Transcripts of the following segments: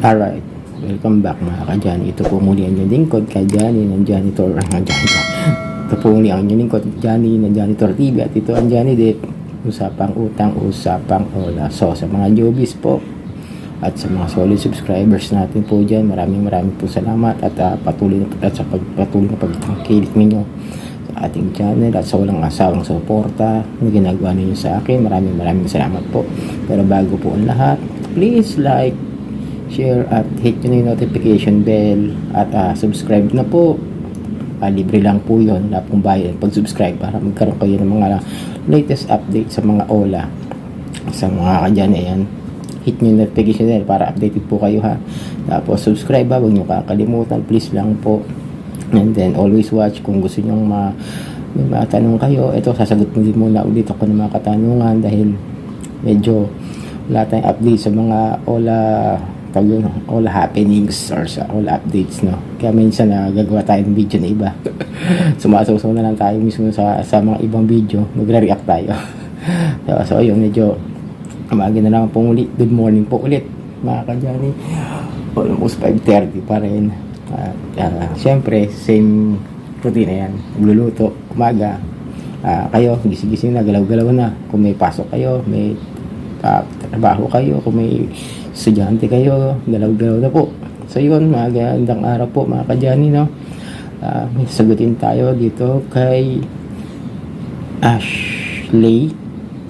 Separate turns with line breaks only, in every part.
Alright, welcome back mga ka-Johnny. Ito po muli ang inyong lingkod kay Johnny ng Janitor. Ito po muli ang inyong lingkod Johnny ng Janitor TV. At ito ang Johnny Dip. Usapang utang, usapang ola. So sa mga newbies po at sa mga solid subscribers natin po dyan, maraming po salamat. At patuloy na pagkikilik ninyo sa ating channel at sa walang asawang suporta na ginagawa ninyo sa akin. Maraming salamat po. Pero bago po ang lahat, please like, share at hit nyo na yung notification bell at subscribe na po. Libre lang po yun, wala pong bayad pag subscribe para magkaroon kayo ng mga latest update sa mga OLA sa mga kadyan. Ayan, hit nyo yung notification bell para updated po kayo ha. Tapos subscribe ha, huwag nyo kakalimutan, please lang po. And then always watch kung gusto nyo may matanong kayo. Ito, sasagot mo din muna ulit ako ng mga katanungan dahil medyo wala tayong update sa mga all happenings or sa all updates, no? Kaya minsan gagawa tayo ng video na iba. Sumasaw na lang tayo mismo sa mga ibang video, magre-react tayo. So ayun, medyo umaga na lang po ulit. Good morning po ulit mga ka-Johnny. Almost 5:30 pa rin. Siyempre same routine na yan, magluluto umaga. Kayo gising na, galaw-galaw na. Kung may pasok kayo, may trabaho kayo, kung may estudyante kayo, galaw-galaw na po. So yun, magandang araw po mga ka-Johnny, no? May sagutin tayo dito kay Ashley.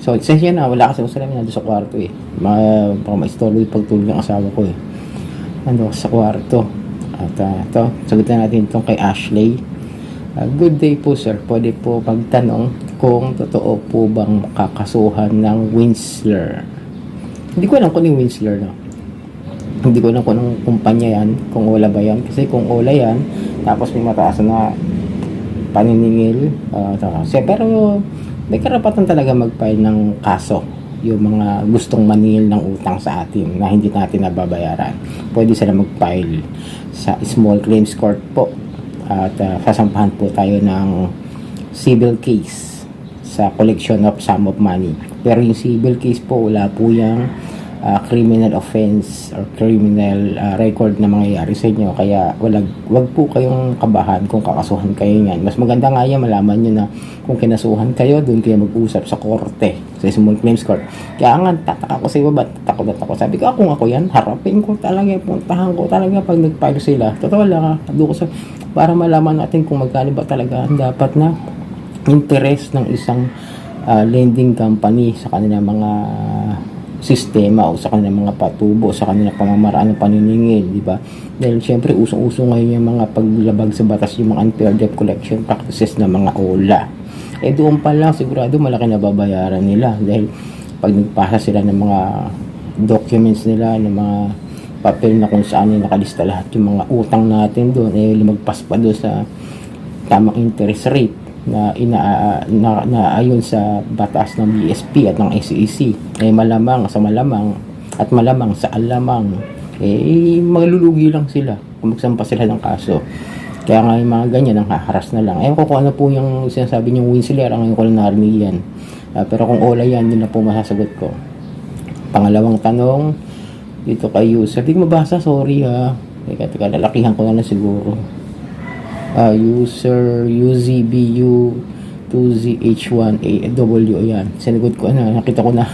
So since yan wala kasi ako salamin nandun sa kwarto eh. Baka ma-istolo yung pagtulog ng asawa ko eh. Nandun sa kwarto. At ito, sagutin natin itong kay Ashley. Good day po sir, pwede po magtanong kung totoo po bang kakasuhan ng Winsler. Hindi ko alam kung yung Winsler, no? Hindi ko alam kung anong kumpanya yan, kung OLA ba yan. Kasi kung OLA yan, tapos may mataas na paniningil, pero may karapatan talaga mag-file ng kaso yung mga gustong maningil ng utang sa atin na hindi natin nababayaran. Pwede sila mag-file sa small claims court po. At sasampahan po tayo ng civil case sa collection of sum of money. Pero yung civil case po, wala po yung criminal offense or criminal record na mangyayari sa inyo. Kaya wag po kayong kabahan kung kakasuhan kayo niyan. Mas maganda nga yan, malaman nyo na kung kinasuhan kayo, doon kayo mag-usap sa korte, sa small claims court. Kaya nga, tataka ko sa iba, ba't takot. Sabi ko, kung ako yan, harapin ko talaga, puntahan ko talaga pag nag-file sila. Totoo lang, para malaman natin kung magkano ba talaga dapat na interest ng isang lending company sa kanilang mga sistema o sa kanilang mga patubo, sa kanilang pamamaraan ng paniningil, di ba? Dahil syempre usong-uso ngayon yung mga paglabag sa batas, yung mga unfair debt collection practices ng mga OLA. Doon pa lang sigurado malaki na babayaran nila dahil pag nagpasa sila ng mga documents nila, ng mga papel na kung saan nakalista lahat yung mga utang natin doon, lumagpas pa doon sa tamang interest rate na ayon sa batas ng BSP at ng SEC, malamang sa alamang maglulugi lang sila kung magsampa sila ng kaso. Kaya nga yung mga ganyan ang haharas na lang. Ewan ko kung ano po yung sinasabi niyong Winsler, ngayon ko lang narinig yan. Pero kung OLA yan, yun na po masasagot ko. Pangalawang tanong dito kay user, di ko mabasa, sorry ha. Teka, lalakihan ko na lang siguro. User UZBU 2ZH1AW, ayan, sinagot ko nakita ko na.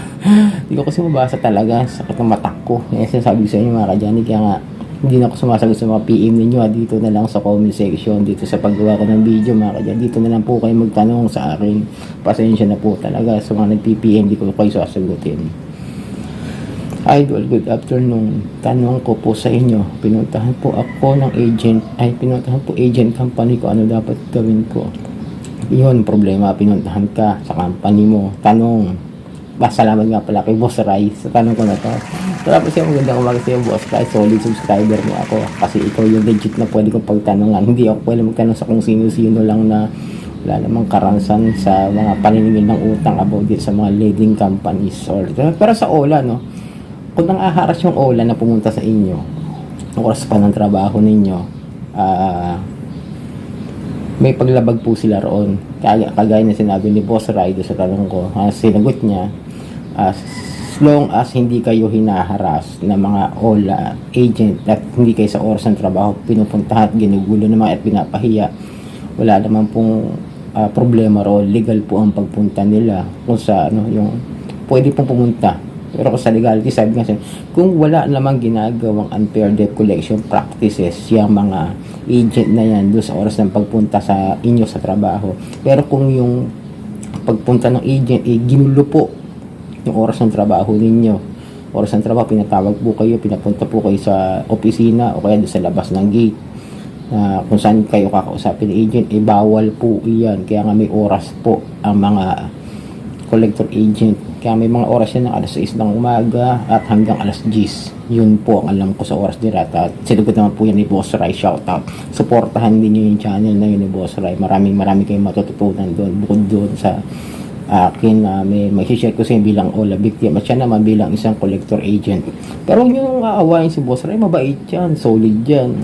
Hindi ko kasi mabasa talaga, sakit ng matak ko. Sinasabi ko sa inyo mga ka-Johnny, kaya nga hindi na ako sumasagot sa mga PM ninyo dito na lang sa comment section, dito sa paggawa ko ng video mga ka-Johnny. Dito na lang po kayo magtanong sa akin, pasensya na po talaga sa mga nag-PPM, hindi ko kayo sasagutin. Idol, good afternoon. Tanong ko po sa inyo, pinuntahan po agent company ko, ano dapat gawin ko? Yun, problema, pinuntahan ka sa company mo. Tanong, salamat nga pala kay Boss Rai sa tanong ko na to. Salamat siya, magandang umaga sa iyo Boss Rai, solid subscriber mo ako kasi ikaw yung legit na pwede kong pagtanungan. Hindi ako pwede magtanong sa kung sino-sino lang na wala namang karansan sa mga paniningil ng utang about it sa mga leading companies. Pero sa OLA, no, kung nang aharas yung OLA na pumunta sa inyo, ang oras pa ng trabaho ninyo, may paglabag po sila roon. Kagaya na sinabi ni Boss Ryder sa tanong ko, sinagot niya, as long as hindi kayo hinaharas ng mga OLA agent at hindi kayo sa oras ng trabaho pinupuntahan at ginugulo naman at pinapahiya, wala naman pong problema ro, legal po ang pagpunta nila kung sa yung pwede pong pumunta. Pero kung sa legality, sabi nga kung wala namang ginagawang unfair debt collection practices yung mga agent na yan doon sa oras ng pagpunta sa inyo sa trabaho, pero kung yung pagpunta ng agent ginulo po yung oras ng trabaho ninyo, oras ng trabaho, pinatawag po kayo, pinapunta po kayo sa opisina o kaya sa labas ng gate kung saan kayo kakausapin ng agent, bawal po iyan. Kaya nga may oras po ang mga collector agent. Kaya may mga oras yan ng alas 6 ng umaga at hanggang alas 10. Yun po ang alam ko sa oras nila. At sinugot naman po yan ni Boss Rai. Shoutout. Supportahan din nyo yung channel na yun ni Boss Rai. Maraming kayong matututunan doon. Bukod doon sa akin na may share ko sa inyo bilang OLA victim at siya naman bilang isang collector agent. Pero huwag nyo aawain si Boss Rai. Mabait yan. Solid yan.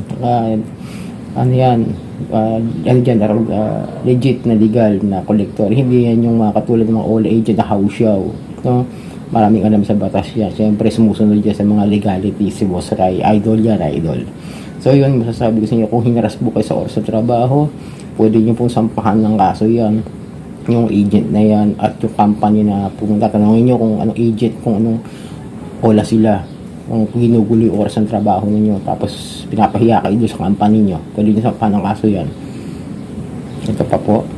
Legit na legal na collector. Hindi yan yung mga katulad ng mga OLA agent na house show, no? Maraming alam sa batas yan. Siyempre sumusunod yan sa mga legality. Si Boss Rai, idol yan, idol. So yun, masasabi ko sa inyo, kung hinaras po kayo sa oras sa trabaho, pwede nyo pong sampahan ng kaso yan, yung agent na yan at yung company na pumunta. Tanongin nyo kung anong agent, kung anong OLA sila, kung ginugulo yung oras ng trabaho ninyo, tapos pinapahiya kayo doon sa company nyo, pwede nyo sa panang kaso yan. Ito pa po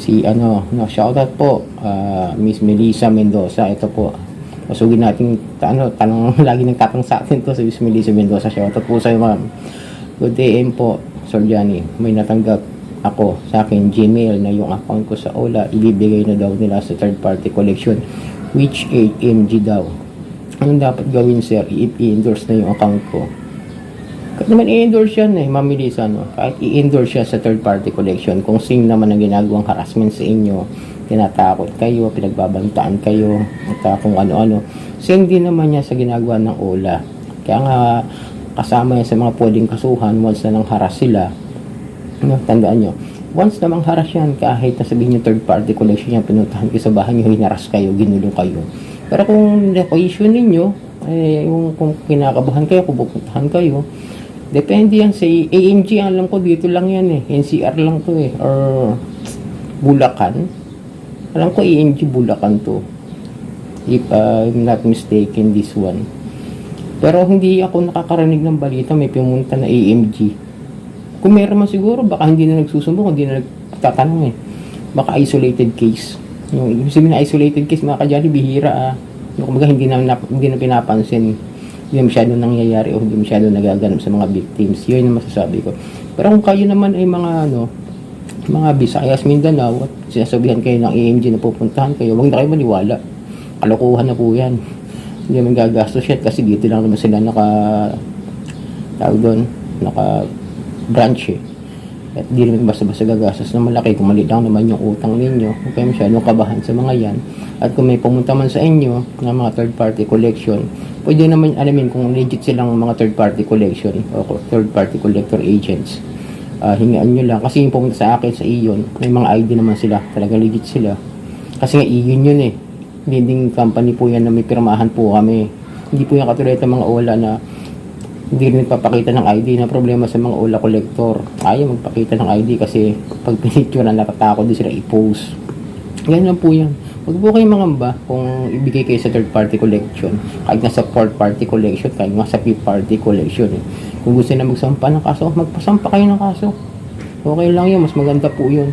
si shoutout po Miss Melissa Mendoza. Ito po, masugin natin tanong lagi nagtatanong sa atin to, si Miss Melissa Mendoza. Shoutout po sa iyo, ma'am. Good day po, Sir Johnny. May natanggap ako sa akin Gmail na yung account ko sa OLA ibibigay na daw nila sa third party collection, which AMG daw. Anong dapat gawin, sir? I-endorse na yung account ko. Kahit naman i-endorse yan Ma'am Melissa, no? Kahit i-endorse siya sa third party collection, kung sino naman ang ginagawang harassment sa inyo, tinatakot kayo, pinagbabantaan kayo, at kung ano-ano, same din naman niya sa ginagawa ng OLA. Kaya nga, kasama yan sa mga pwedeng kasuhan once na nang haras sila. Tandaan nyo, once namang haras yan, kahit nasabihin yung third party collection yan, pinuntahan kayo sa bahay nyo, hinaras kayo, ginulo kayo. Pero kung issue ninyo, kung kinakabahan kayo, kung pupuntahan kayo, depende yan sa AMG. Alam ko dito lang yan NCR lang to or Bulacan. Alam ko AMG Bulacan to, if I'm not mistaken, this one. Pero hindi ako nakakarinig ng balita may pumunta na AMG. Kung meron man siguro, baka hindi na nagsusumbong, hindi na nagtatanong baka isolated case. Yung ibig sabihin na isolated case, mga kadyali, bihira kumbaga hindi na pinapansin, hindi na masyado nangyayari o hindi masyado nagaganap sa mga victims. Yun yung masasabi ko. Pero kung kayo naman ay mga Visayas, Mindanao at sinasabihan kayo ng AMG na pupuntahan kayo, huwag na kayo maniwala. Kalokohan na po yan. Hindi naman gagastos yan kasi dito lang naman sila naka branch at di naman basta-basta gagastos na malaki. Kung mali lang naman yung utang ninyo, huwag kayo masyadong kabahan sa mga yan. At kung may pumunta man sa inyo ng mga third party collection, pwede naman alamin kung legit silang mga third party collection o third party collector agents. Hingaan nyo lang, kasi yung pumunta sa akin sa Iyon, may mga ID naman sila, talaga legit sila, kasi nga Iyon yun leading company po yan na may pirmahan po kami. Hindi po yung katulad ng mga OLA na hindi rin papakita ng ID. Na problema sa mga OLA collector, ayaw magpakita ng ID kasi pag pinicture na natatakot din sila i-post. Ganyan lang po yan. Huwag po kayong mangamba kung ibigay kayo sa third party collection, kahit nga sa fourth party collection, kahit nga sa fifth party collection Kung gusto na magsampa ng kaso, magpasampa kayo ng kaso. Okay lang yun, mas maganda po yun.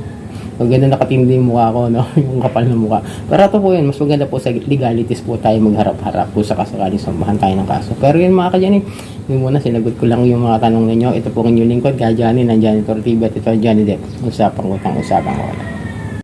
Maganda nakatindi yung mukha ko, yung kapal ng mukha. Pero ito po yun, mas maganda po sa legalities po tayo magharap-harap po sa kasakaling sambahan tayo ng kaso. Pero yun mga kadyan, yung muna sinagot ko lang yung mga tanong ninyo. Ito po ang inyong lingkod, Johnny ng Janitor TV at ito ang Johnny Depp. Usapang utang, usapang wala.